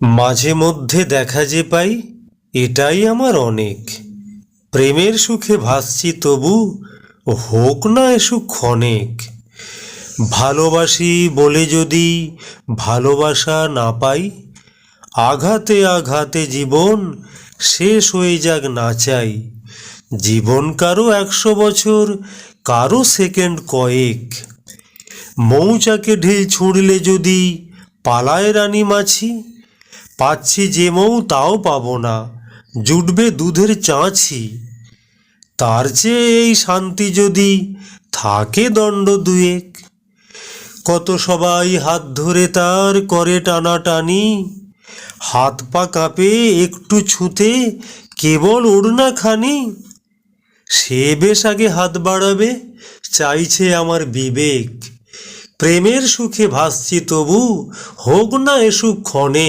মাঝে মধ্যে দেখা যে পাই, এটাই আমার অনেক। প্রেমের সুখে ভাসছি তবু হোক না এ সুখ ক্ষণেক। ভালোবাসি বলে যদি ভালোবাসা না পাই, আঘাতে আঘাতে জীবন শেষ হয়ে যাক না চাই। জীবন কারো 100 বছর, কারো সেকেন্ড কয়েক। মৌচাকে ঢিল ছুঁড়লে যদি পালায় রানী মাছি, পাচ্ছি যে মৌ তাও পাবো না, জুটবে দুধের চাঁছি। তার চেয়ে এই শান্তি যদি থাকে দণ্ড দুয়েক। কত সবাই হাত ধরে তার করে টানাটানি, হাত পা কাঁপে একটু ছুঁতে কেবল ওড়না খানি। সে বেশ আগে হাত বাড়াবে চাইছে আমার বিবেক। প্রেমের সুখে ভাসছি তবু হোক না এ সুখ ক্ষণে।